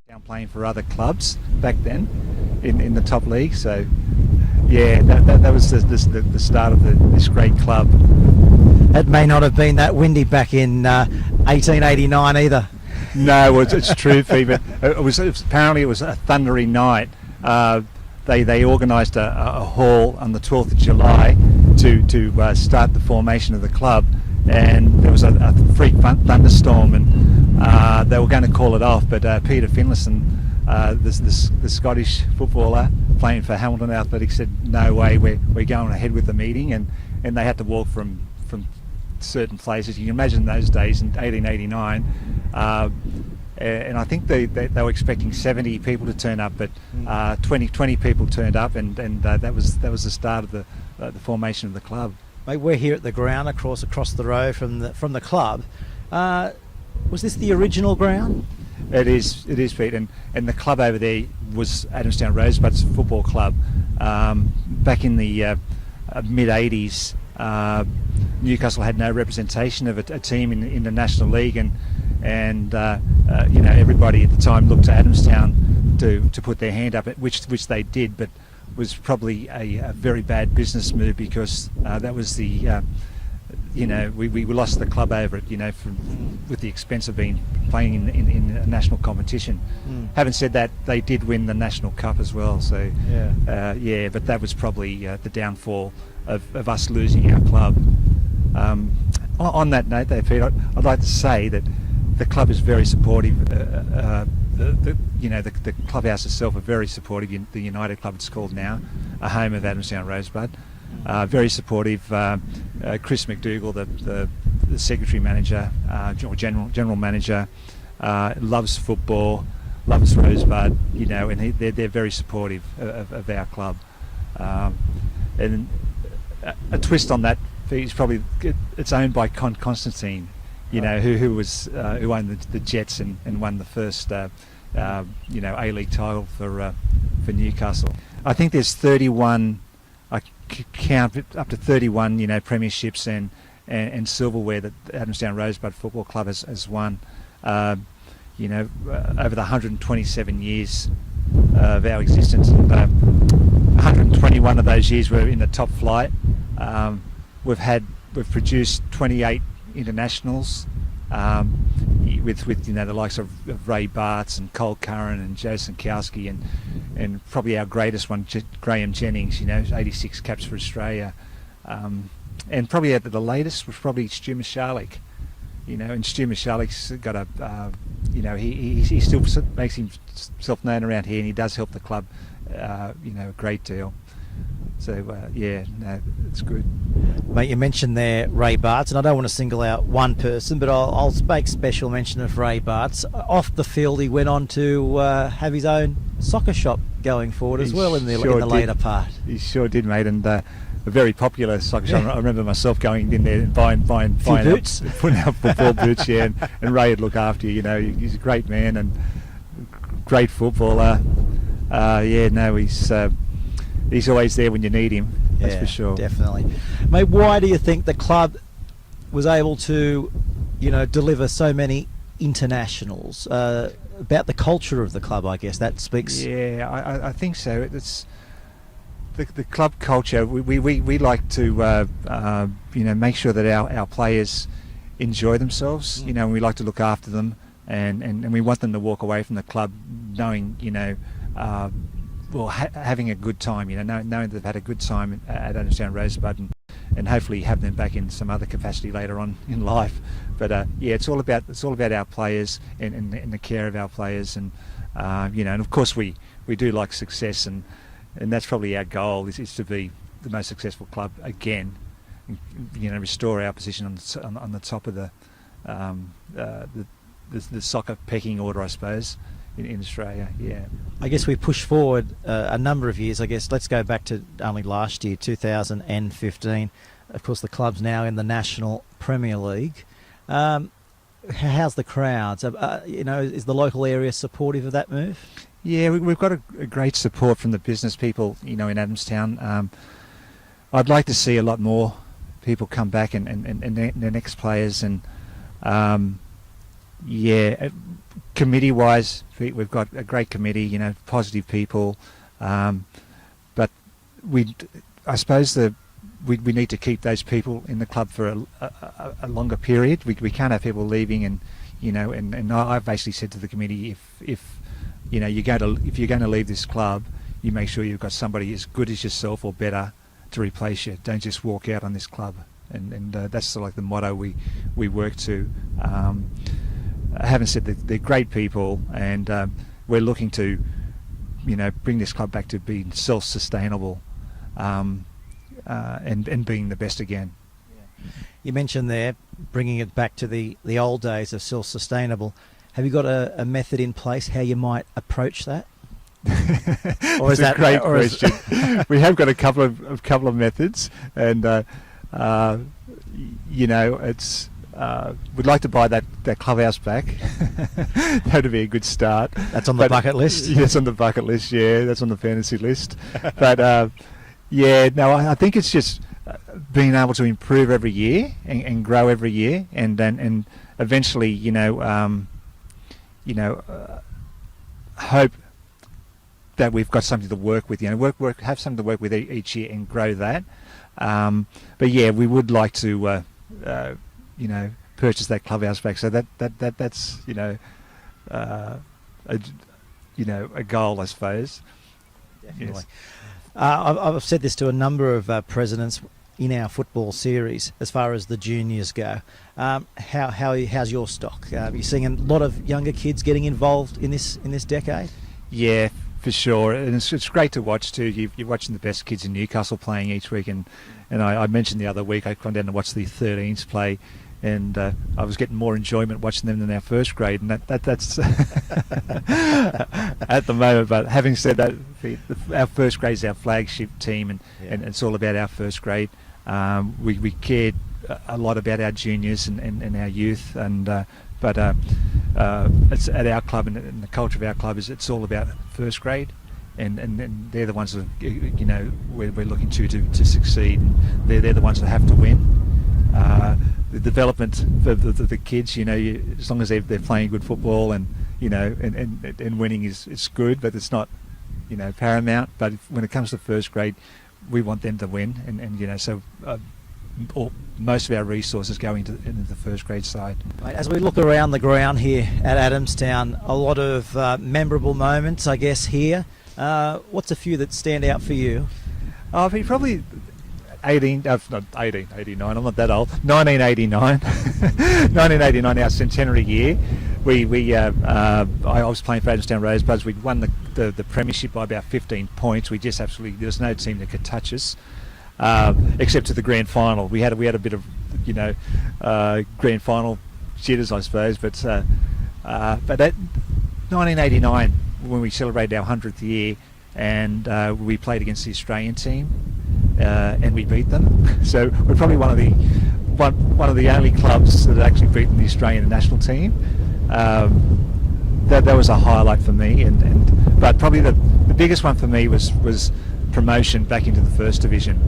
down playing for other clubs back then in the top league. So yeah, that was the start of this great club. It may not have been that windy back in 1889 either. No, it's true, Pete, but apparently it was a thundery night. They organised a hall on the 12th of July to start the formation of the club, and there was a freak thunderstorm, and they were going to call it off, but Peter Finlayson, the Scottish footballer playing for Hamilton Athletics, said no way, we're going ahead with the meeting, and they had to walk from certain places. You can imagine those days in 1889, and I think they were expecting 70 people to turn up, but 20 people turned up, and that was the start of the formation of the club. Mate, we're here at the ground across the road from the club. Was this the original ground? It is, Pete, and the club over there was Adamstown Rosebuds Football Club. Back in the mid-80s, Newcastle had no representation of a team in the National League, and everybody at the time looked to Adamstown to put their hand up, which they did, but was probably a very bad business move, because that was the we lost the club over it, with the expense of playing in a national competition. Having said that, they did win the National Cup as well, so but that was probably the downfall of us losing our club. On that note though, Pete, I'd like to say that the club is very supportive. The clubhouse itself are very supportive. The United Club, it's called now, a home of Adamstown Rosebud. Very supportive. Chris McDougall, the secretary manager, or general manager, loves football, loves Rosebud, and they're very supportive of our club. And a twist on that is probably it's owned by Constantine, who owned the Jets and won the first A-League title for Newcastle. I think there's 31. I count up to 31, premierships and silverware that Adamstown Rosebud Football Club has won. Over the 127 years of our existence, and 121 of those years were in the top flight. We've produced 28 internationals, with the likes of Ray Bartz and Cole Curran and Joe Sinkowski, and probably our greatest one, Graham Jennings, 86 caps for Australia, and probably the latest was probably Stu Michalek, and Stu Michalik's got he still makes himself known around here, and he does help the club a great deal. So it's good. Mate, you mentioned there Ray Bartz, and I don't want to single out one person, but I'll make special mention of Ray Bartz. Off the field, he went on to have his own soccer shop going forward as well in the later part. He sure did, mate, and a very popular soccer shop. I remember myself going in there and buying boots, putting out football boots, and Ray would look after you. He's a great man and great footballer. He's always there when you need him. That's for sure. Definitely. Mate, why do you think the club was able to, deliver so many internationals? About the culture of the club, I guess that speaks. Yeah, I think so. It's the club culture. We like to make sure that our players enjoy themselves. And we like to look after them, and we want them to walk away from the club knowing having a good time, knowing they've had a good time at Adamstown Rosebud, and hopefully have them back in some other capacity later on in life. But it's all about our players and the care of our players, and and of course we do like success, and that's probably our goal is to be the most successful club again, restore our position on the top of the soccer pecking order, I suppose. In Australia, I guess we pushed forward a number of years. I guess let's go back to only last year, 2015. Of course, the club's now in the National Premier League. How's the crowds? Is the local area supportive of that move? Yeah, we've got a great support from the business people, in Adamstown. I'd like to see a lot more people come back and the next players, and Committee-wise, we've got a great committee, positive people, but I suppose we need to keep those people in the club for a longer period. We can't have people leaving, and I've basically said to the committee, if you're going to leave this club, you make sure you've got somebody as good as yourself or better to replace you. Don't just walk out on this club, and that's sort of like the motto we work to. I haven't said that they're great people, and we're looking to bring this club back to being self-sustainable, and being the best again. You mentioned there bringing it back to the old days of self-sustainable. Have you got a method in place how you might approach that? Or is that a great question? We have got a couple of methods, and it's we'd like to buy that clubhouse back. That would be a good start. That's on the bucket list. Yes, on the bucket list. Yeah, that's on the fantasy list. But I think it's just being able to improve every year and grow every year, and eventually, hope that we've got something to work with. Have something to work with each year and grow that. But yeah, we would like to, purchase that clubhouse back. So that's a goal, I suppose. Definitely. Yes. I've said this to a number of presidents in our football series as far as the juniors go. How's your stock? Are you seeing a lot of younger kids getting involved in this decade? Yeah, for sure, and it's great to watch too. You're watching the best kids in Newcastle playing each week, and I mentioned the other week I'd gone down to watch the 13s play, and I was getting more enjoyment watching them than our first grade, and that's at the moment. But having said that, our first grade is our flagship team, and it's all about our first grade. We cared a lot about our juniors and our youth, but it's at our club, and the culture of our club is it's all about first grade, and they're the ones that we're looking to succeed. And they're the ones that have to win. The development for the kids, as long as they're playing good football and winning is good, but it's not paramount. But when it comes to first grade, we want them to win, and so most of our resources go into the first grade side. As we look around the ground here at Adamstown, a lot of memorable moments, I guess, here. What's a few that stand out for you? Probably 89, I'm not that old. 1989, 1989, our centenary year. I was playing for Adamstown Rosebuds. We won the premiership by about 15 points. We just absolutely, there's no team that could touch us, except to the grand final. We had a bit of grand final jitters, I suppose. But that 1989, when we celebrated our 100th year, and we played against the Australian team, and we beat them. So we're probably one of the only clubs that had actually beaten the Australian national team. That was a highlight for me, but probably the biggest one for me was promotion back into the first division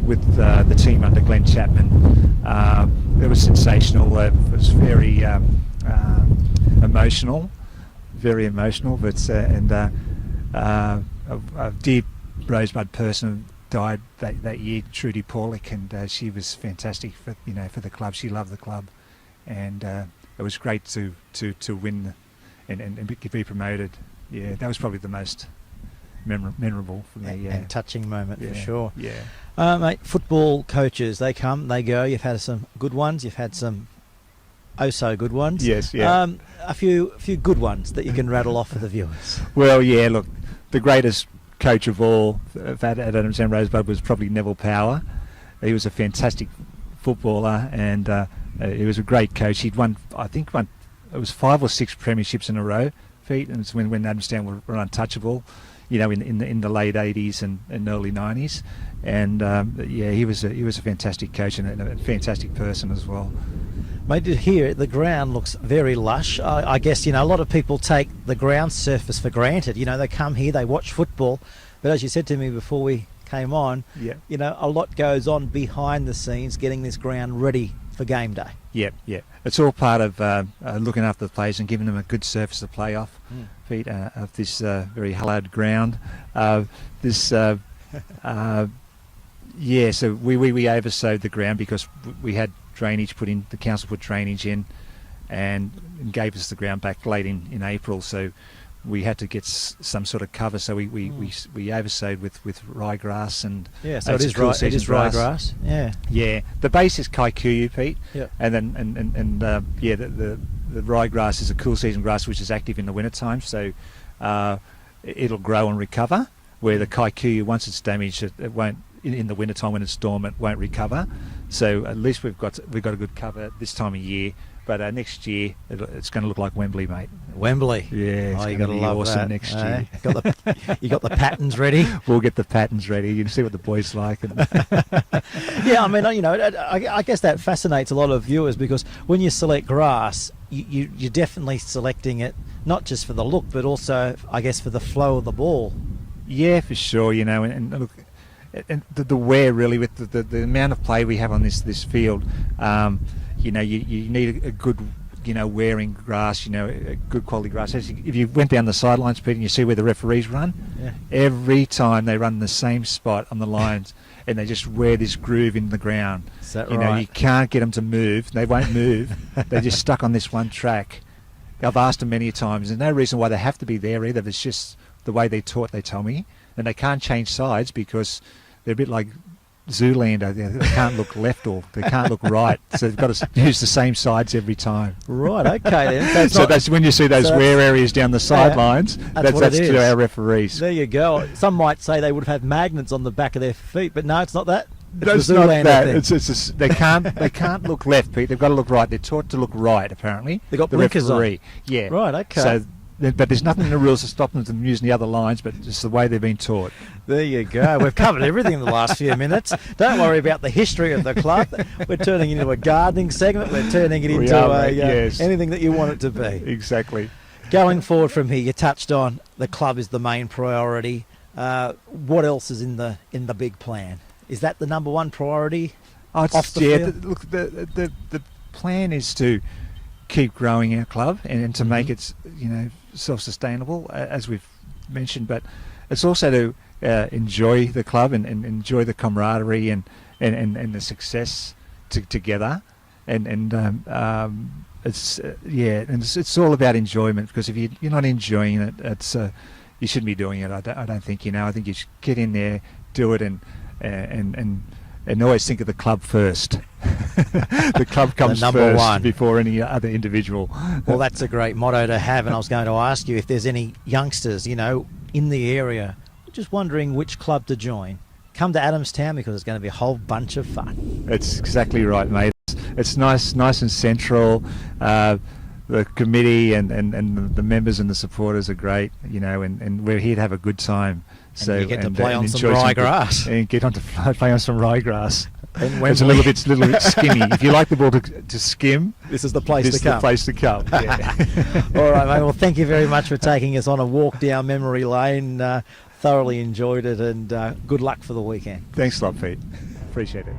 with the team under Glenn Chapman. It was sensational. It was very emotional, but a dear Rosebud person died that year, Trudy Paulick, and she was fantastic for the club. She loved the club, and it was great to win and be promoted. Yeah, that was probably the most memorable for me. And touching moment, for sure. Yeah. Mate, football coaches, they come, they go. You've had some good ones. You've had some so good ones. Yes, yeah. A few good ones that you can rattle off for the viewers. Well, yeah. Look, the greatest coach of all at Adamstown Rosebud was probably Neville Power. He was a fantastic footballer, and he was a great coach. He'd won it was 5 or 6 premierships in a row, Pete, and it's when Adamstown were untouchable, in the late 80s and early 90s, and he was a fantastic coach and a fantastic person as well. Mate, here the ground looks very lush. I guess a lot of people take the ground surface for granted. They come here, they watch football, but as you said to me before we came on. Yeah. You know, a lot goes on behind the scenes getting this ground ready for game day. Yeah, yeah. It's all part of looking after the players and giving them a good surface to play off, Pete, of this very hallowed ground. Yeah, so we oversowed the ground because we had drainage put in. The council put drainage in and gave us the ground back late in April. So we had to get some sort of cover. So we oversowed with ryegrass and so it is ryegrass. Yeah, yeah. The base is kikuyu, Pete. Yeah, and then the ryegrass is a cool season grass which is active in the winter time. So it'll grow and recover. Where the kikuyu, once it's damaged, it won't. In the winter time when it's dormant, won't recover. So at least we've got a good cover this time of year. But next year it's going to look like Wembley, mate. Wembley. Yeah, you got to love awesome that. Next year. You got the patterns ready. We'll get the patterns ready. You can see what the boys like. Yeah, I mean, you know, I guess that fascinates a lot of viewers because when you select grass, you're definitely selecting it not just for the look, but also, I guess, for the flow of the ball. Yeah, for sure. You know, and look. And the wear really with the amount of play we have on this field, you know, you need a good, you know, wearing grass, you know, a good quality grass. If you went down the sidelines, Pete, and you see where the referees run, every time they run the same spot on the lines, and they just wear this groove in the ground. Is that you right? know, you can't get them to move. They won't move. They're just stuck on this one track. I've asked them many times. There's no reason why they have to be there either. It's just the way they're taught, they tell me. And they can't change sides because they're a bit like Zoolander. They can't look left or they can't look right. So they've got to use the same sides every time. Right, okay then. So that's when you see those wear areas down the sidelines, that's to our referees. There you go. Some might say they would have magnets on the back of their feet, but no, it's not that. It's not that. They can't look left, Pete. They've got to look right. They're taught to look right, apparently. They've got blinkers on. Yeah. Right, okay. So, but there's nothing in the rules to stop them from using the other lines, but just the way they've been taught. There you go. We've covered everything in the last few minutes. Don't worry about the history of the club. We're turning it into a gardening segment. We're turning it into anything that you want it to be. Exactly. Going forward from here, you touched on the club is the main priority. What else is in the big plan? Is that the number one priority? Off the field? Look, the plan is to keep growing our club and to make it, you know, self-sustainable, as we've mentioned, but it's also to enjoy the club and enjoy the camaraderie and the success together, and it's all about enjoyment, because if you're not enjoying it, it's you shouldn't be doing it. I don't think, you know. I think you should get in there, do it, and always think of the club first. The club comes the number first one before any other individual. Well, that's a great motto to have, and I was going to ask you if there's any youngsters, you know, in the area just wondering which club to join. Come to Adamstown, because it's going to be a whole bunch of fun. That's exactly right, mate. It's nice and central. The committee and the members and the supporters are great, you know, and we're here to have a good time. So you get to play on some ryegrass. And get on to play on some ryegrass. It's a little bit skimmy. If you like the ball to skim, this is the place to come. The place to come. Yeah. All right, mate. Well, thank you very much for taking us on a walk down memory lane. Thoroughly enjoyed it, and good luck for the weekend. Thanks a lot, Pete. Appreciate it.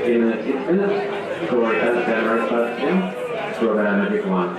In 6 minutes for Adamstown Rosebuds now, Broadmeadow Magic 1.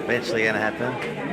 Eventually going to happen.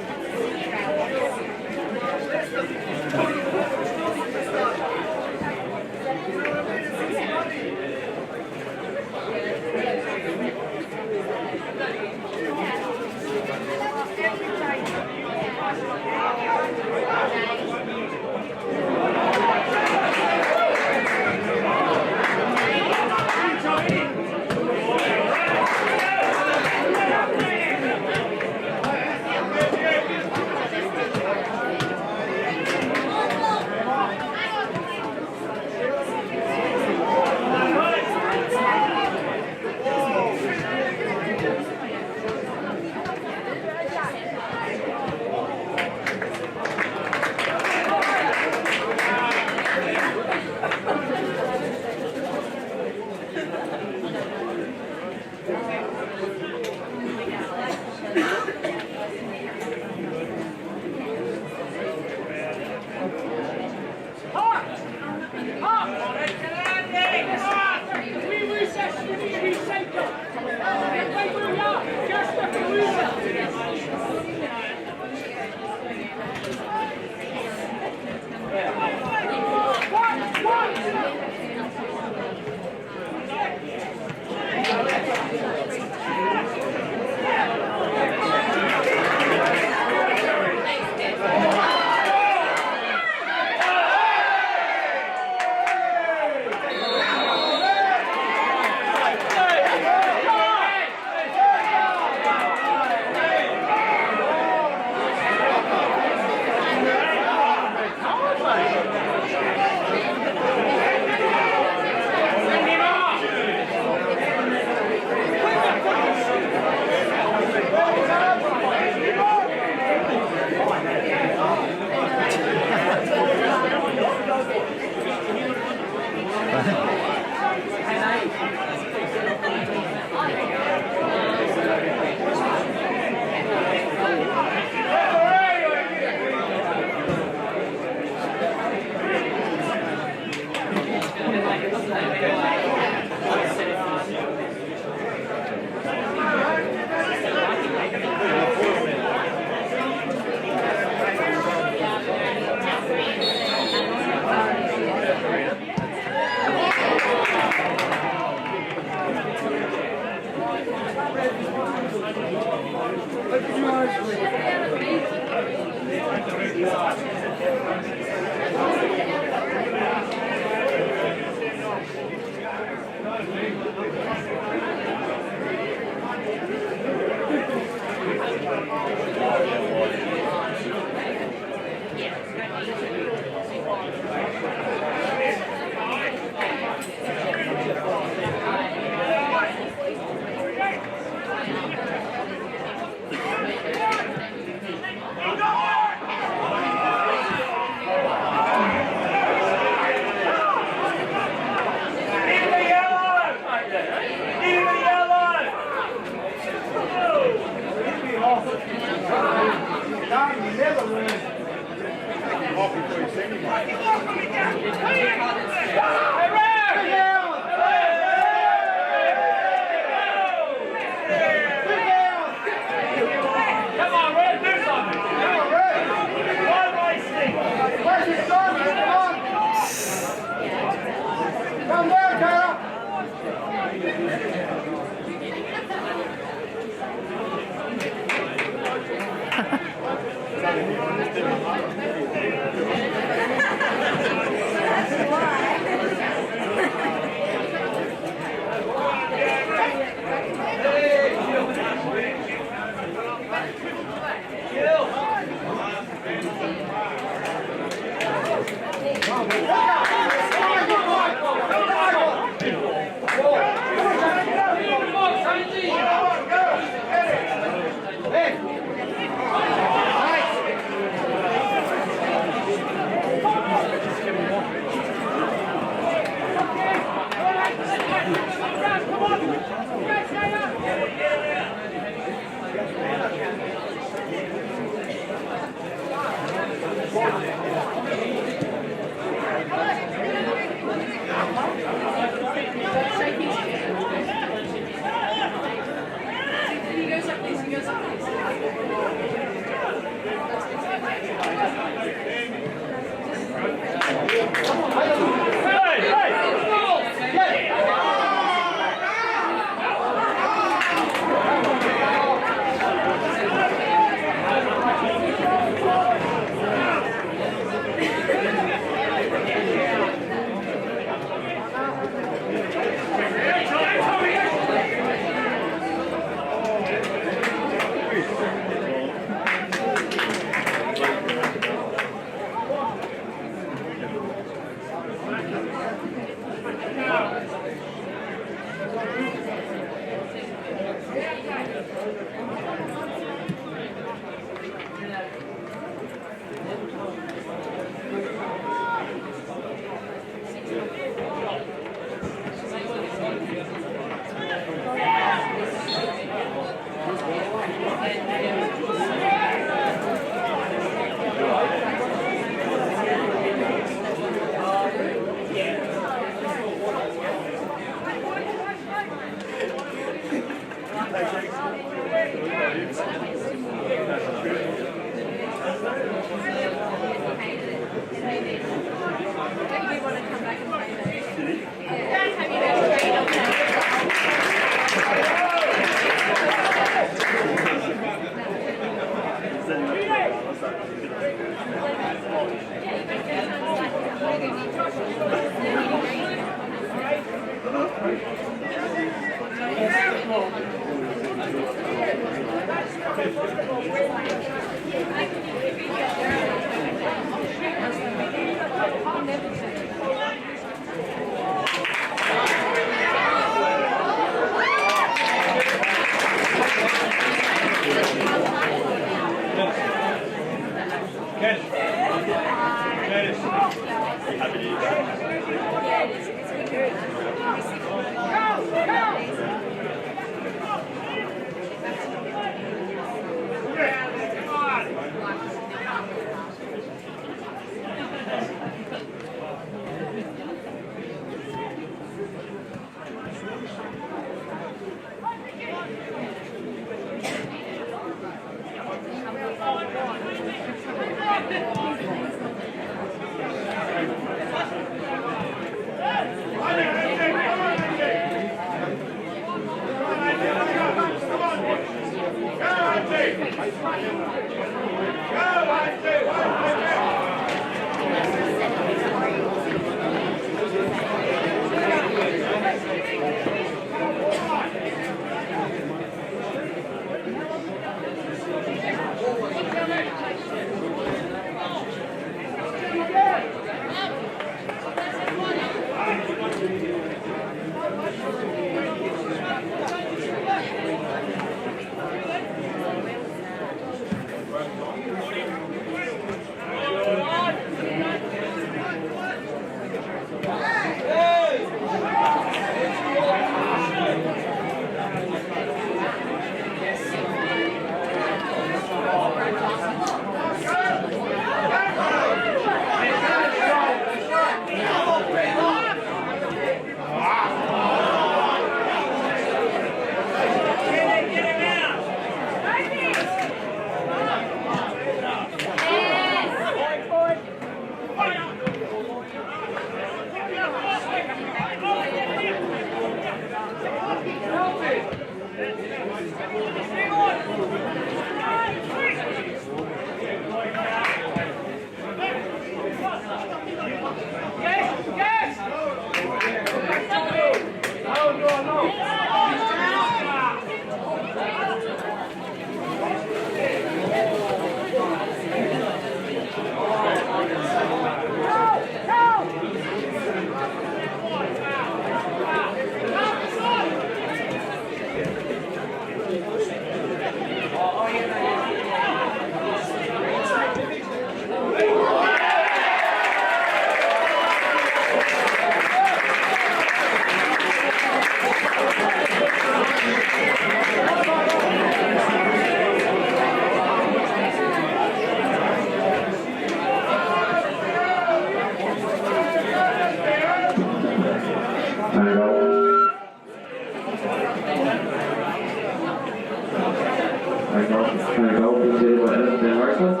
goal conceded by Adamstown Rosebuds.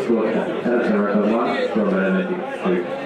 Score Adamstown Rosebuds 1, Broadmeadow 2.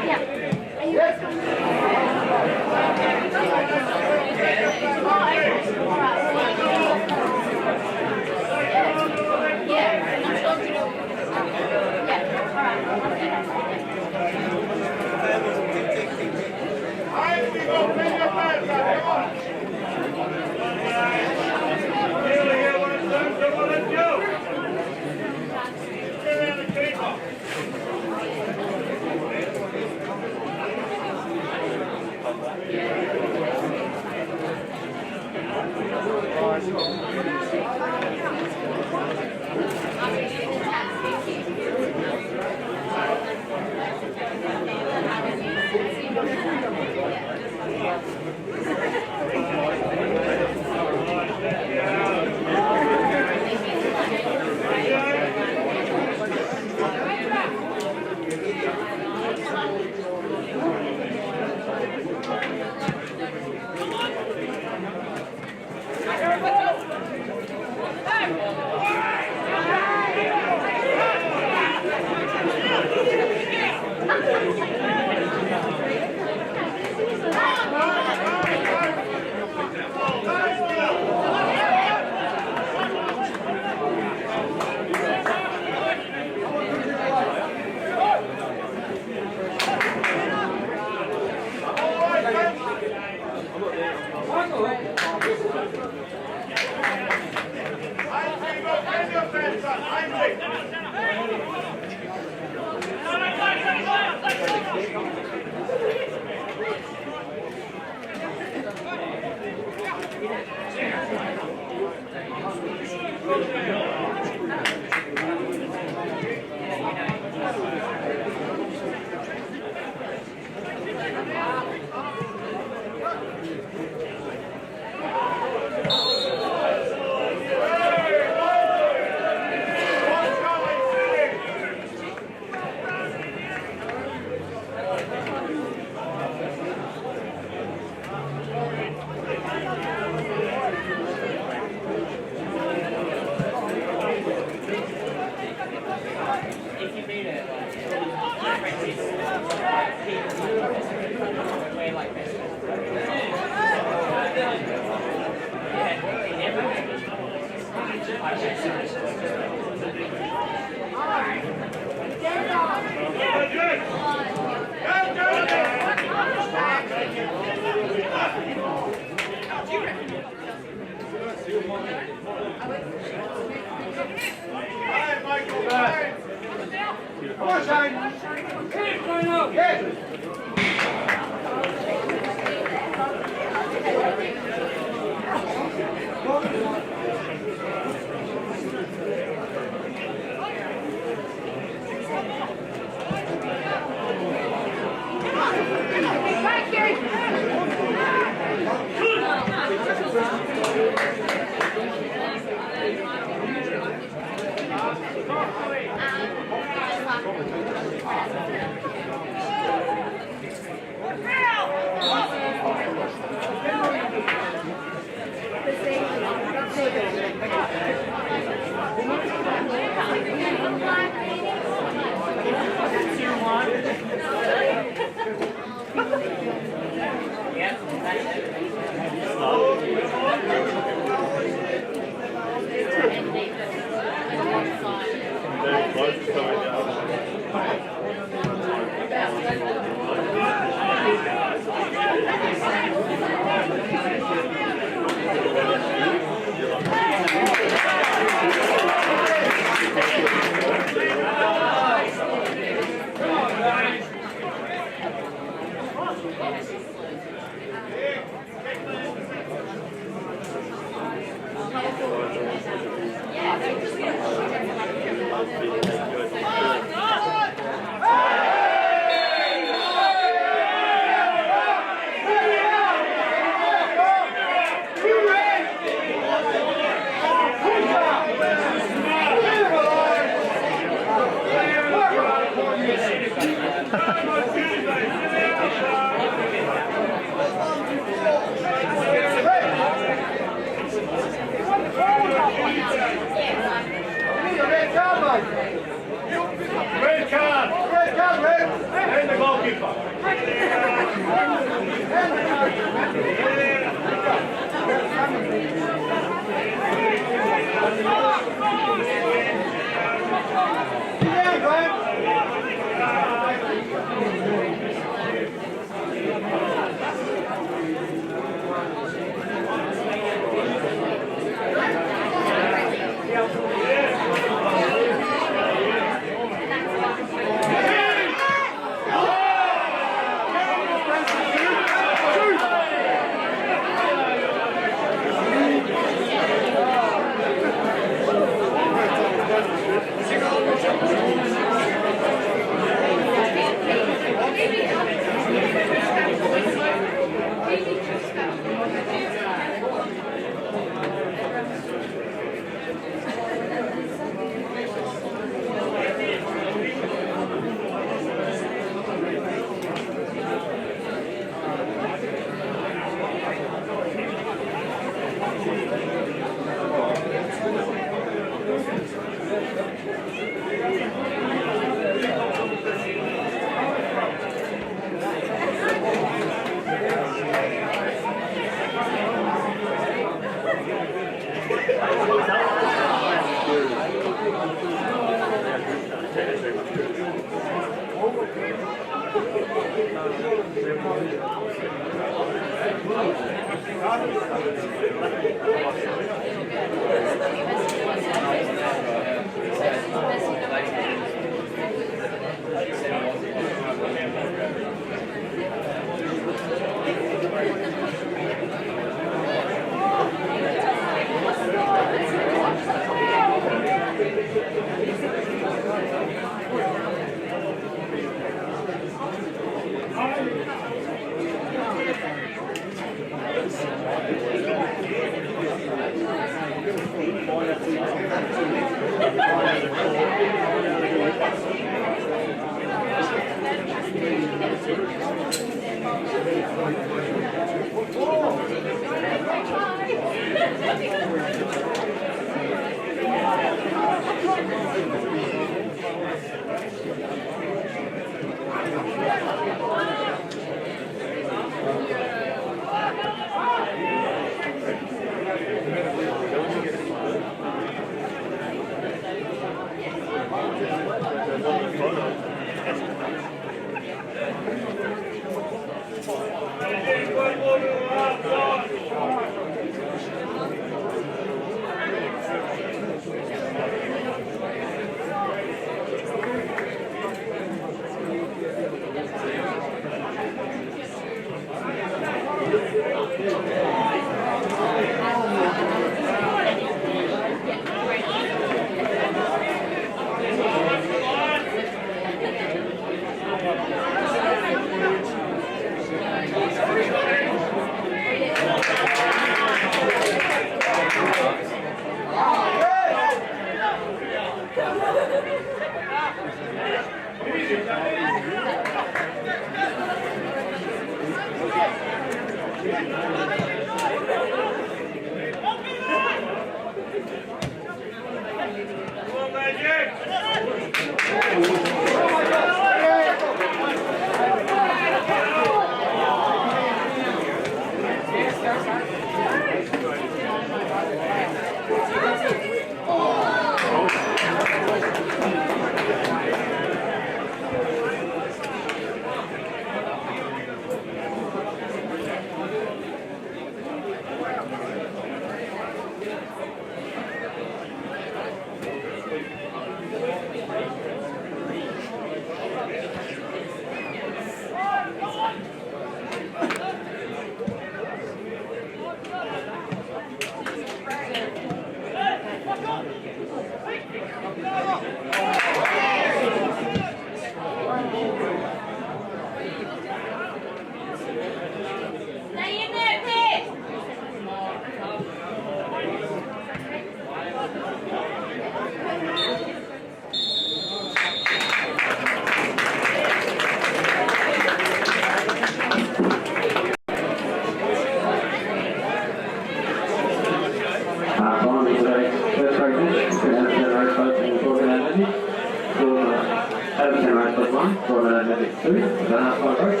Adamstown Rosebuds 1, Broadmeadow Magic 2, the half-time break.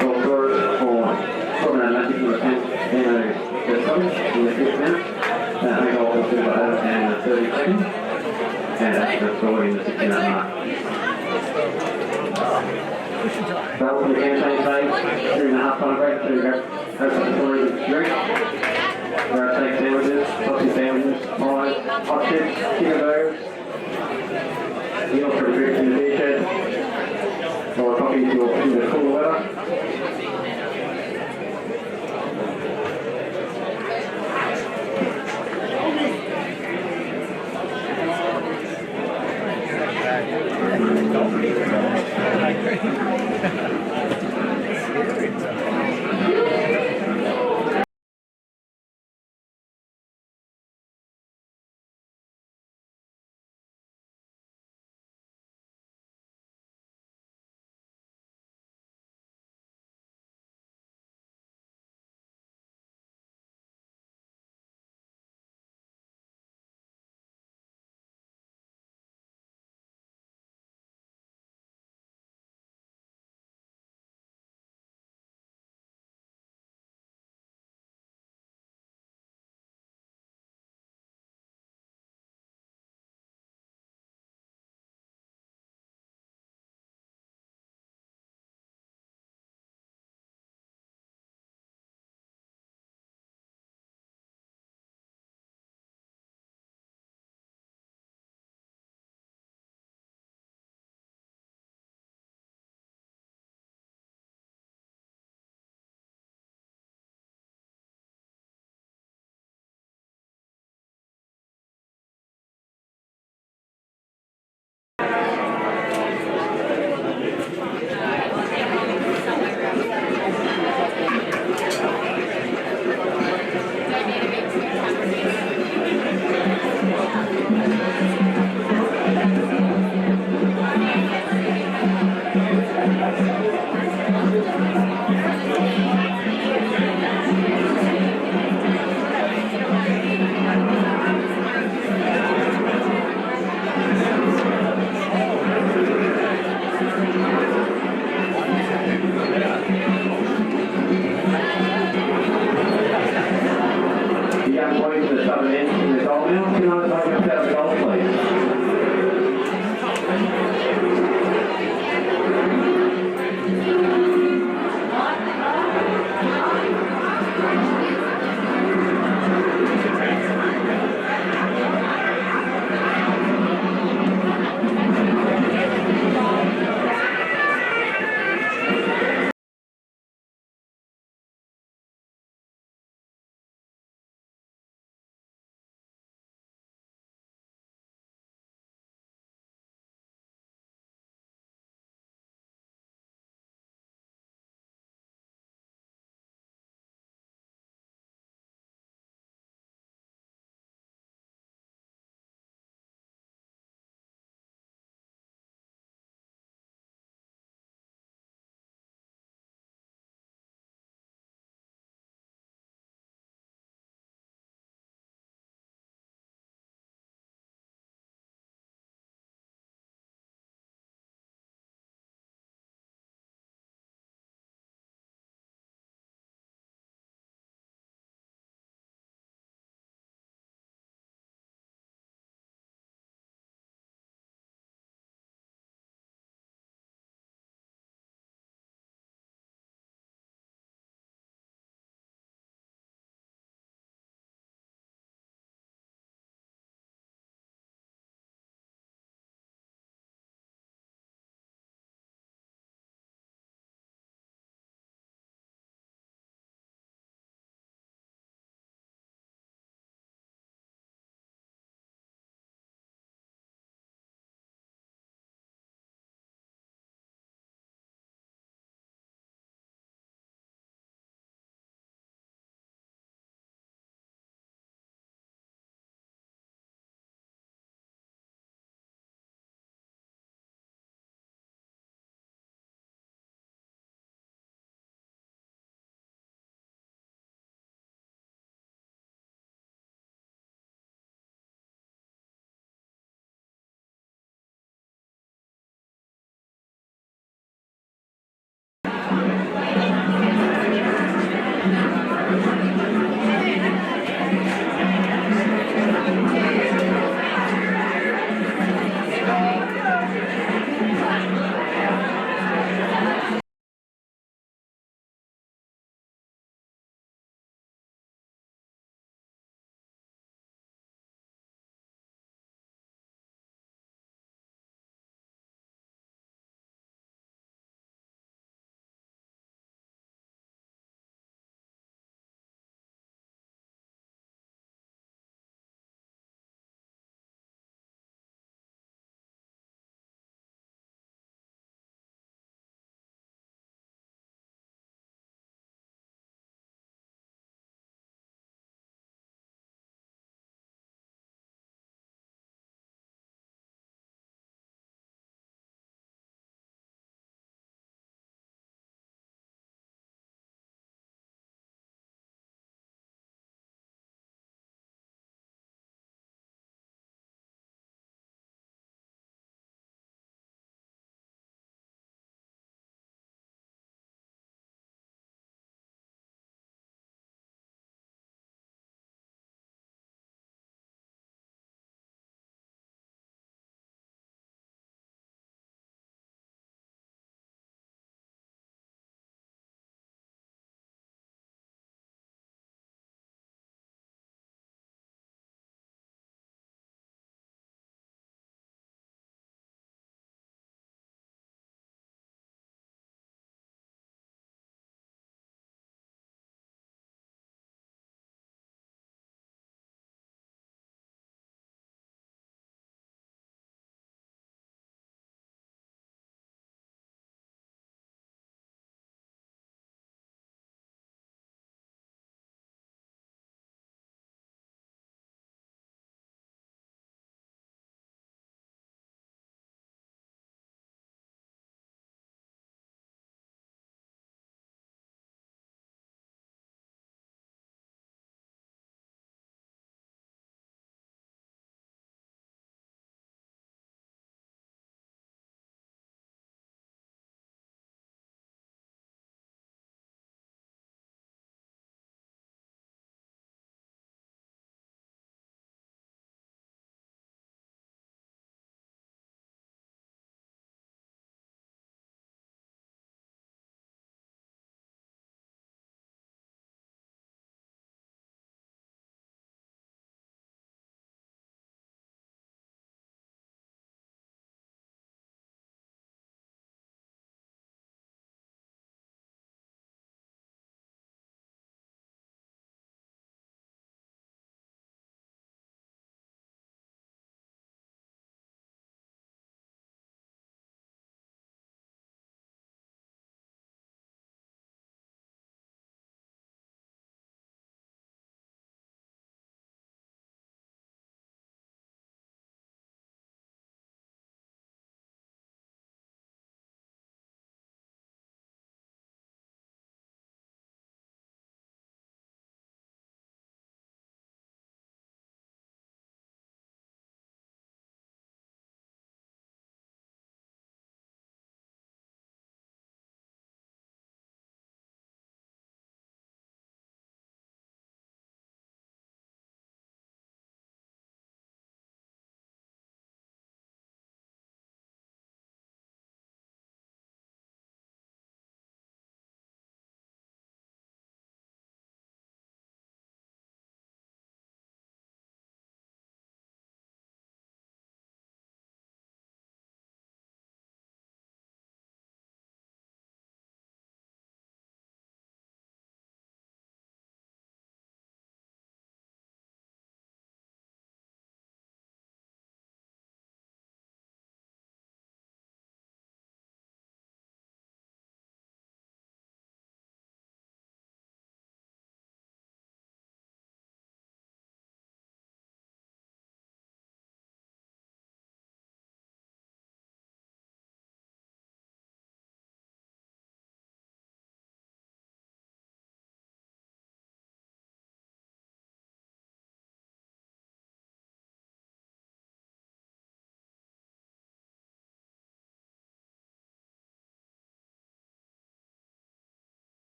Goal scorers for Broadmeadow Magic number 10, Dino Gersovic in the 5th minute. And a goal was scored by Adamstown in the 32nd. And that's scored in the 60 minute mark. Goal for the campaign phase during the half-time break to have some stories of drink. There are steak sandwiches, sausage sandwiches, pies, hot chips, chicken burgers. Meals for drinks in the beer shed, or coffee if you're in the cooler weather.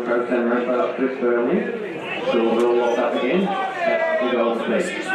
Adamstown Rosebud up to Burnley. Schools all locked up again. That's 2 goals apiece.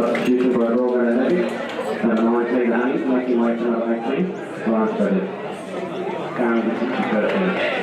Substitution for Rosebuds, number 19, Annie, making way to number 18, last credit. Karen, the 63rd.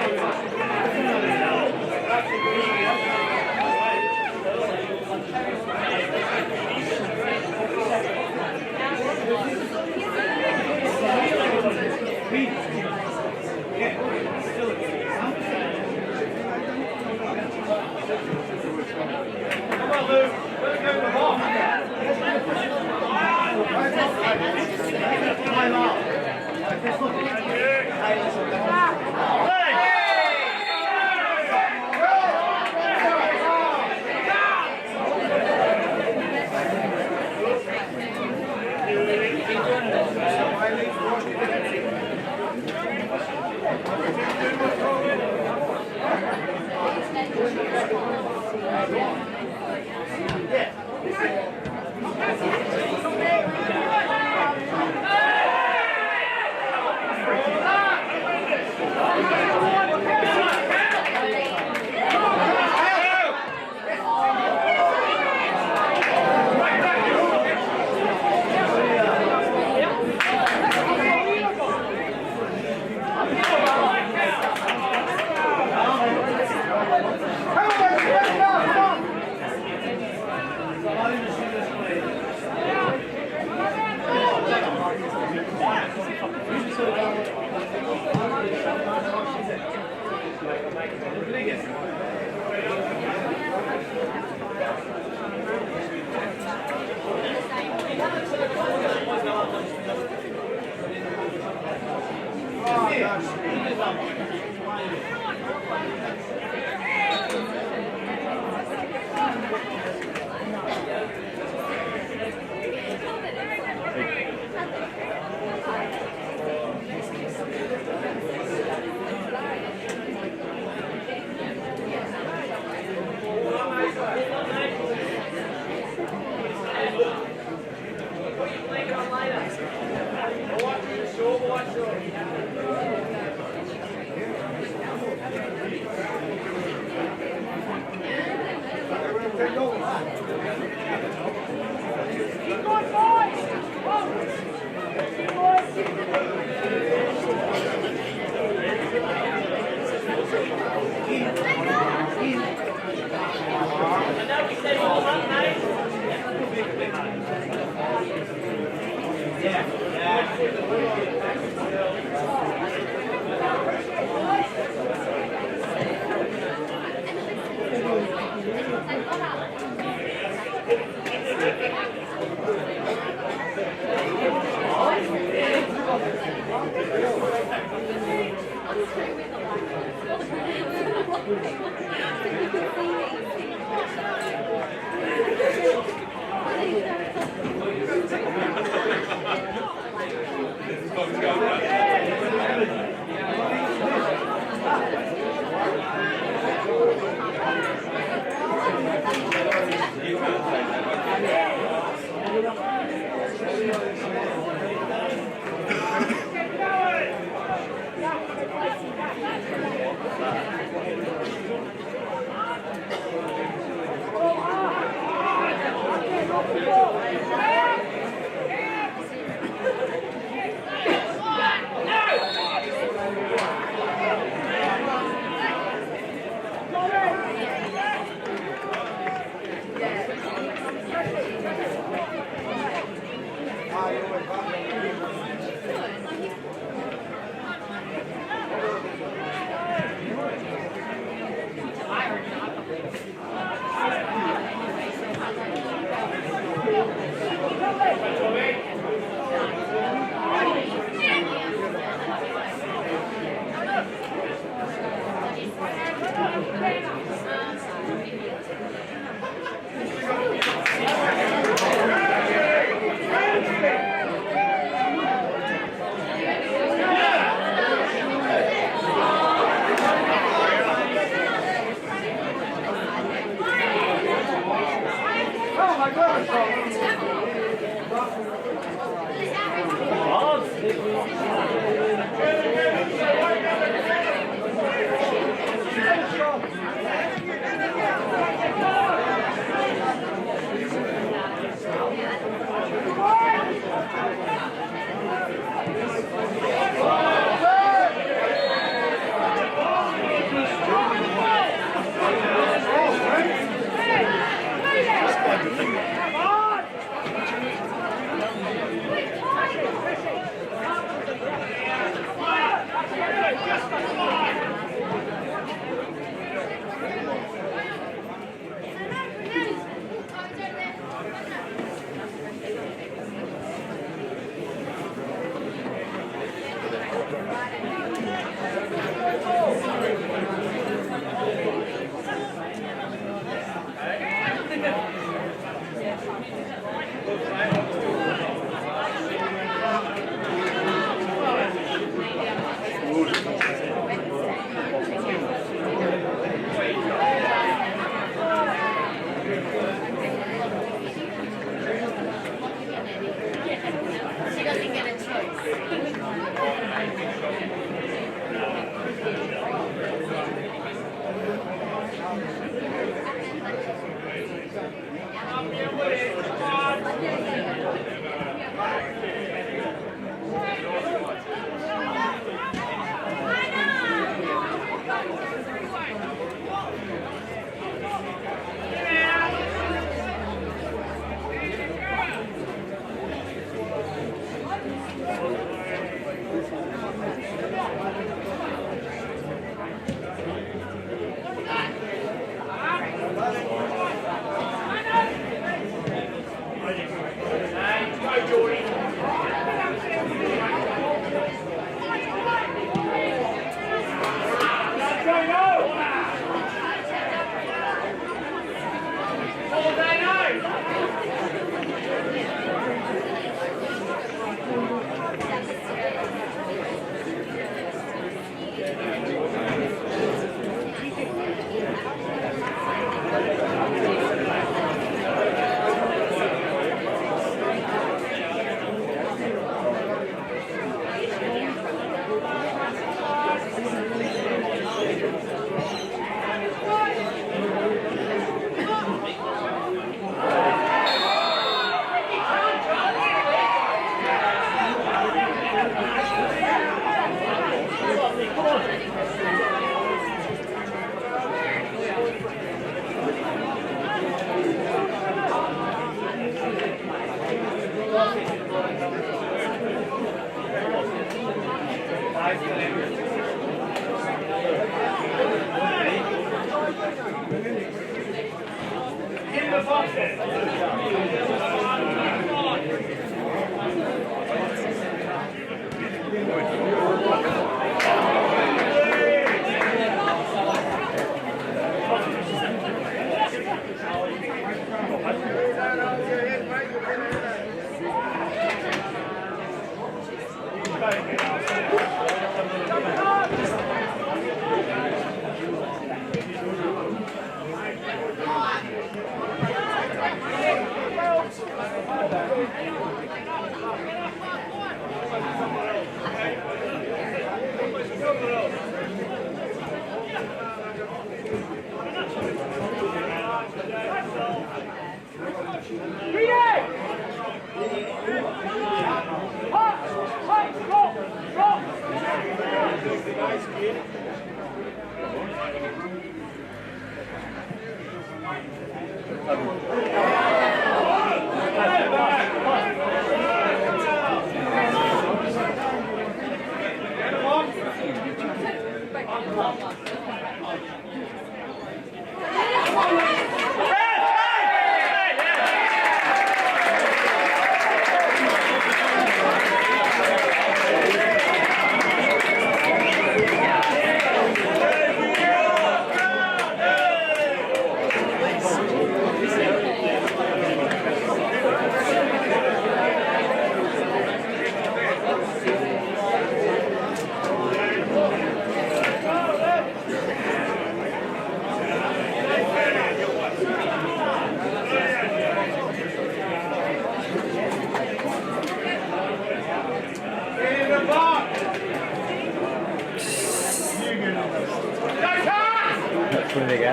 There you go.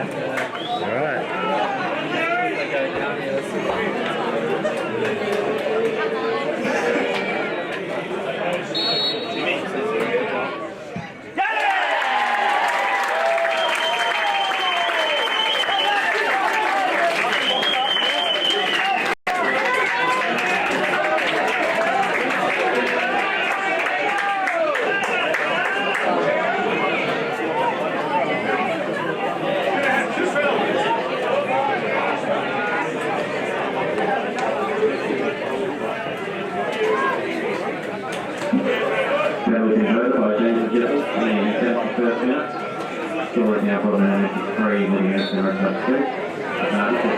All right. That was inverted by James and Gibson, and then the first minute. Score is now Broadmeadow 3, leading out to the Rosebuds 2.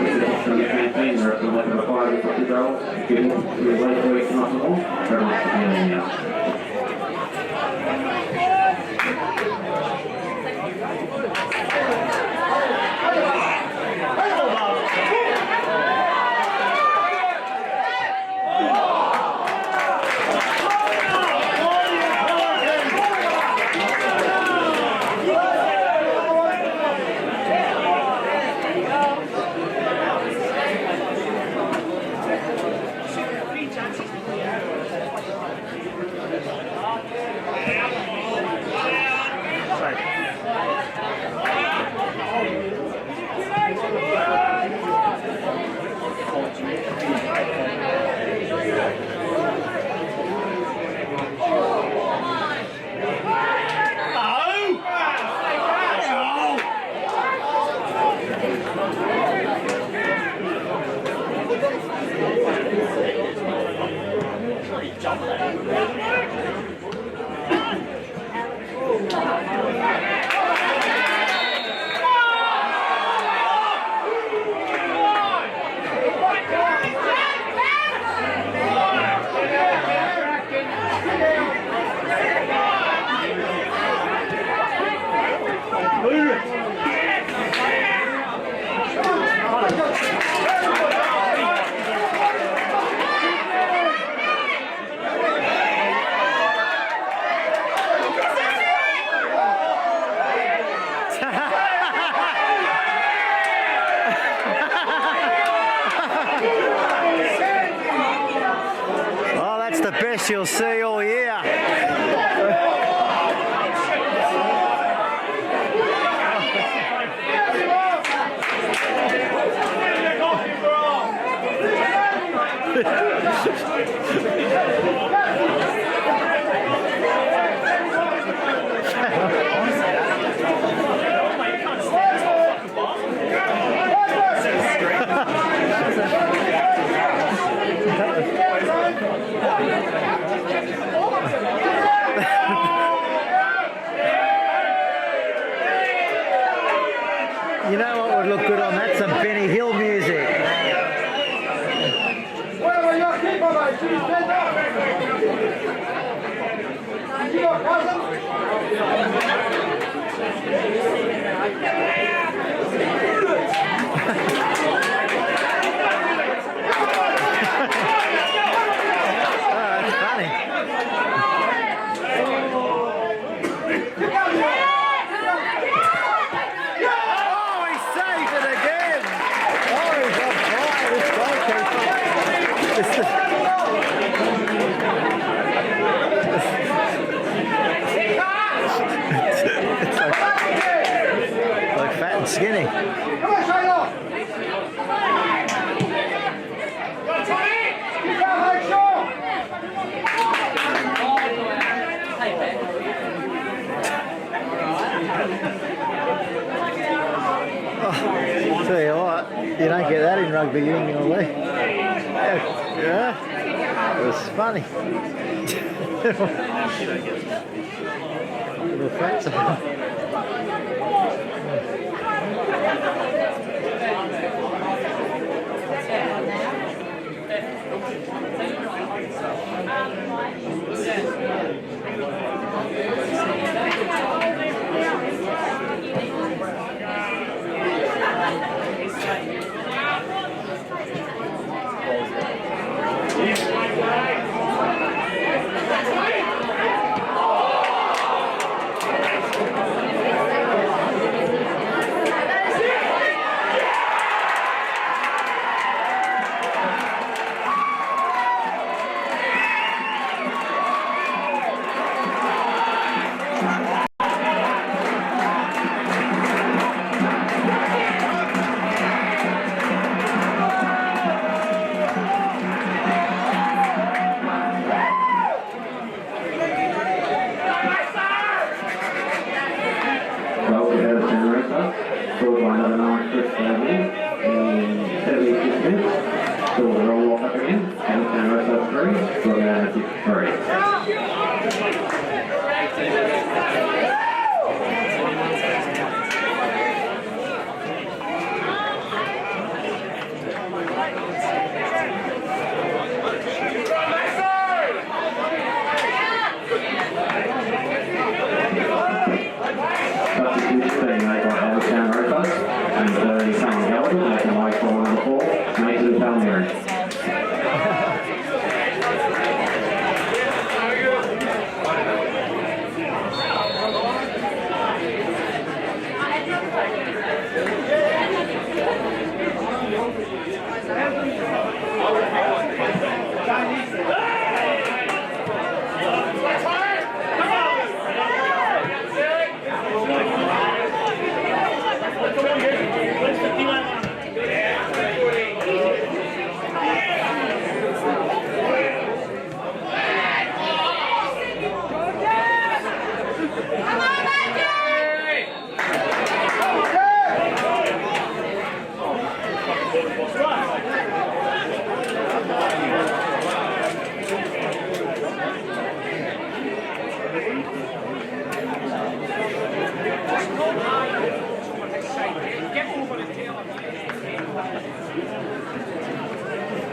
This is from the campaign, they're up to the left of a 5 50 goals. Good, we're late week, not at all. Very much for dealing now. Oh, that's the best you'll see all year. You know what would look good on that? Some Benny Hill music. Skinny. Come on, straight off! Keep out, make sure! Tell you what, you don't get that in rugby union league. Yeah, it was funny. Little fats. Adamstown Rosebuds, and someone held it, they can like for number 4, Mason Palmieri.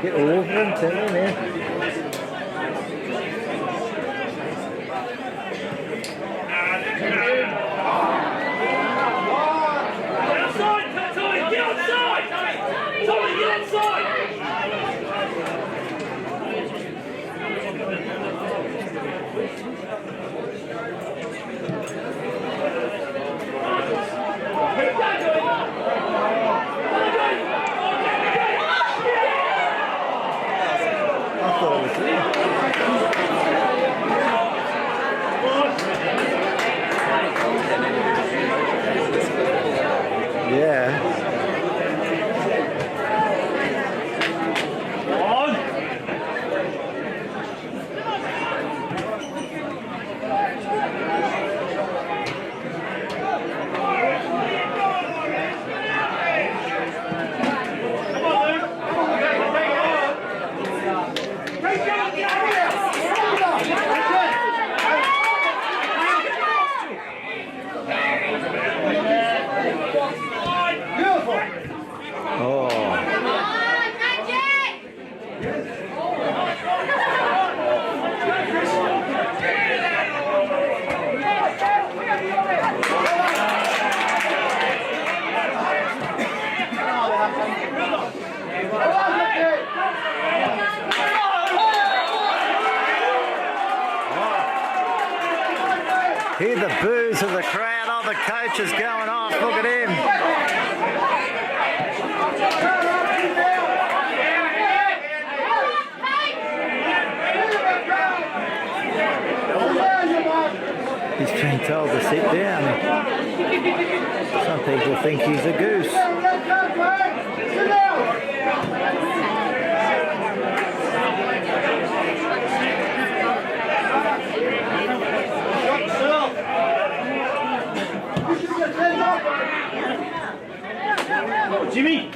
Get all of them, tell me, man. Yeah. Hear the boos of the crowd. Oh, the coach is going off. Look at him. He's been told to sit down. Some people think he's a goose. Jimmy!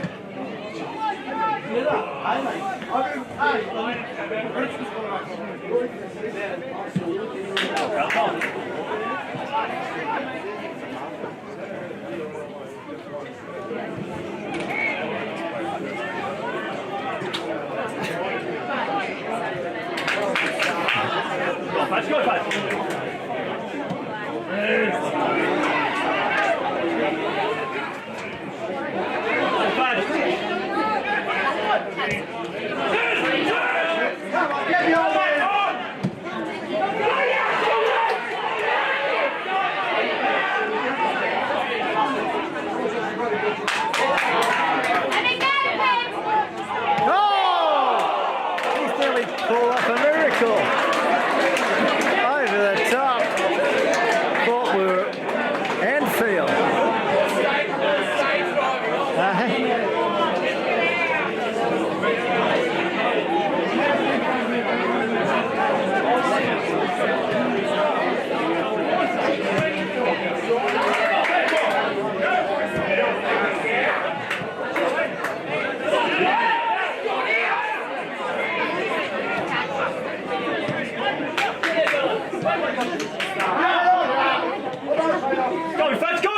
Go, Fudge! He's nearly pulled off a miracle. Over the top. Thought we were Anfield. Go, Fudge, go!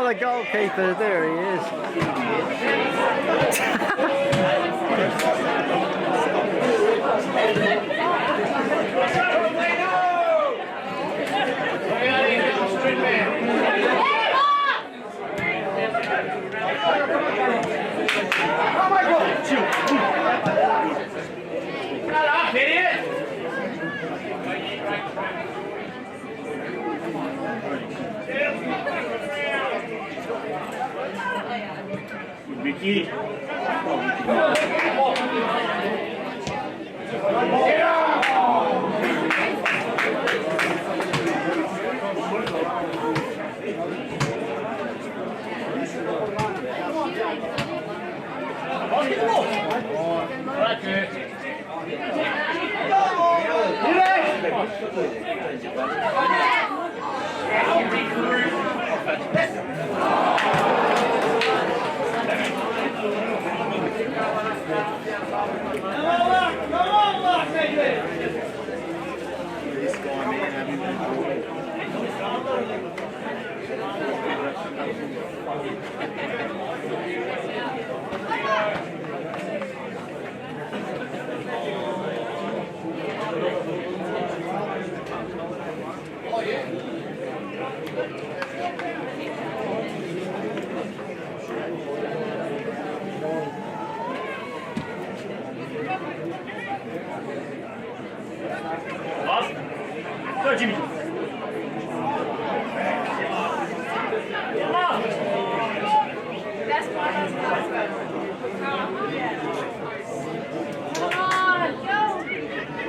the goalkeeper. There he is. Vicky. Go, Jimmy.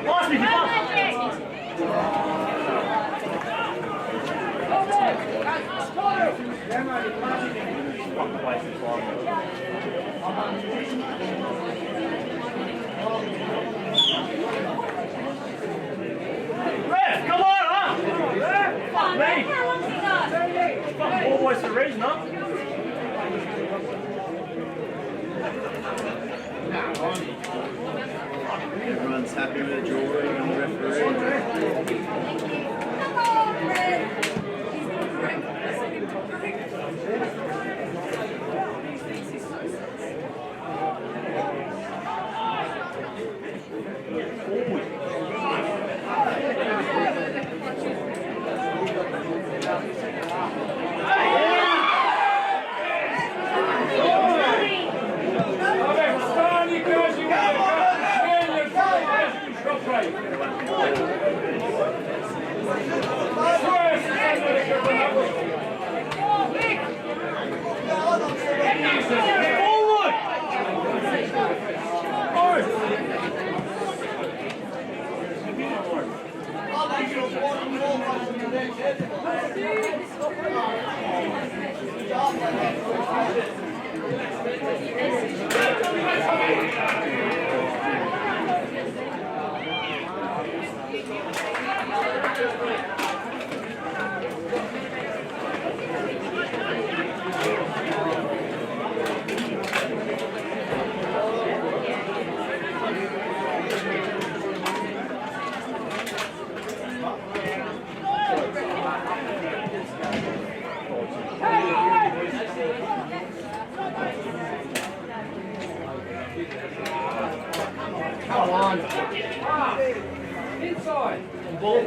Lost me, Ref, come on, huh? All boys for a reason, huh? Everyone's happy with the drawing and the referee. Come on. Inside. Ball.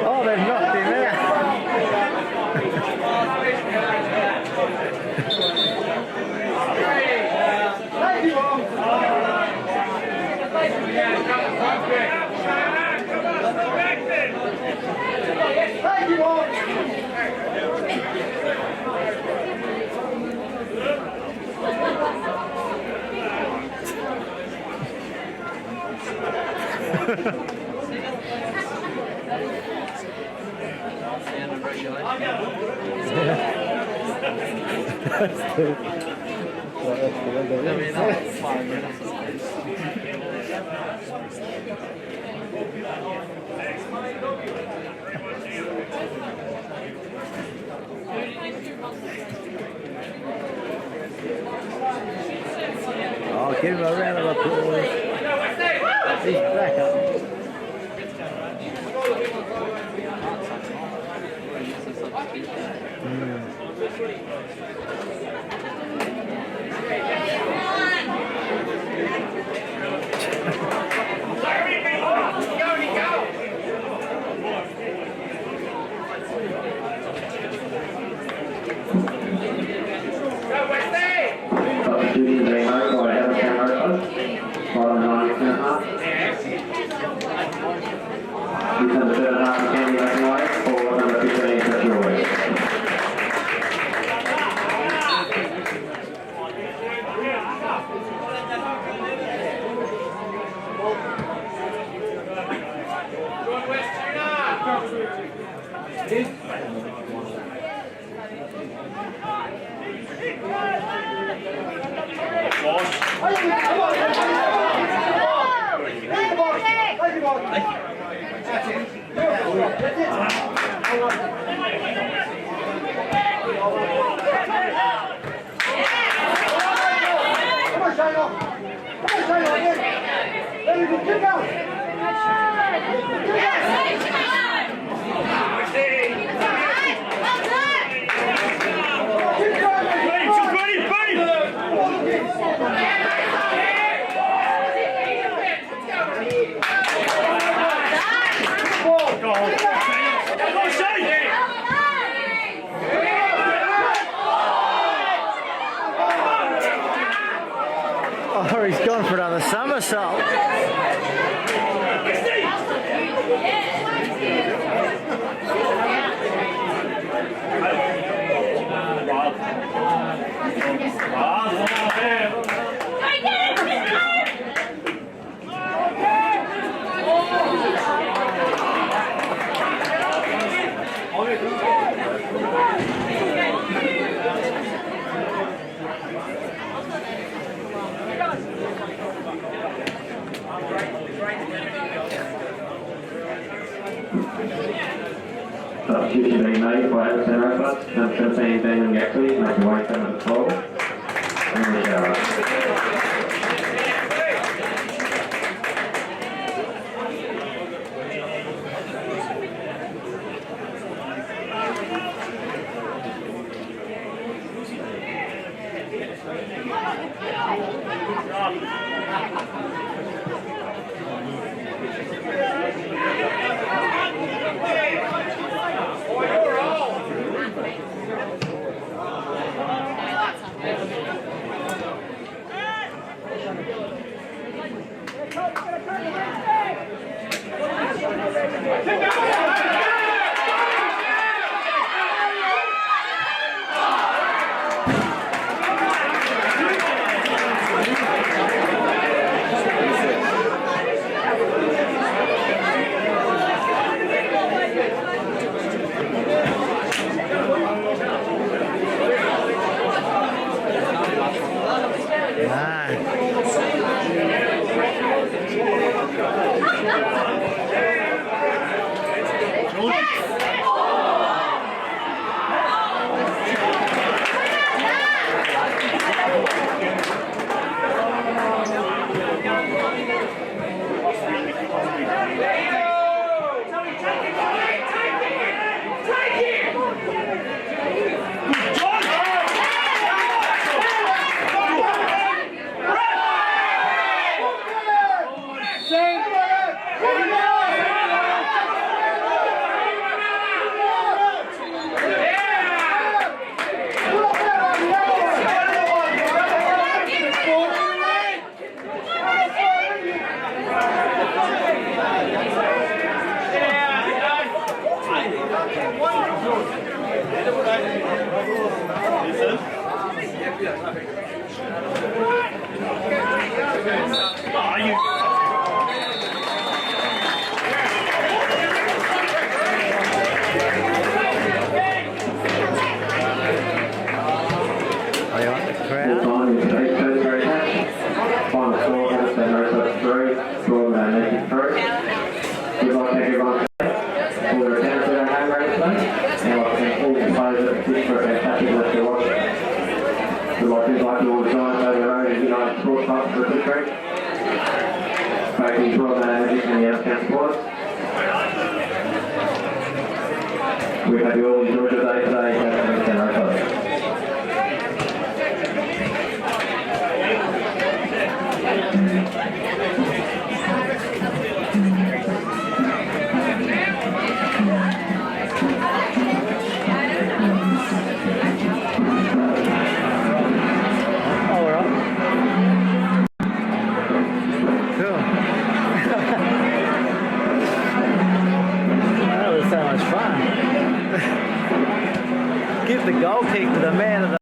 Oh, they've knocked him out. Thank you all. Oh, give him a round of applause. He's back up. Substituting being made by Adamstown Rosebuds. Bottom 9.5. Return the 3.5 and Candy Making White for number 15 for Joy. Oh, he's gone for another somersault. Substitution being made by Adamstown Rosebuds. Number 17 Damon Gaxley making way for number 12. And the shower. And I think all the players at the pitch for a fantastic left to watch. The lodges like all the Giants over the road and United Sports Club for the quick break. Back to Broadmeadow and the Adamstown squad. We have the all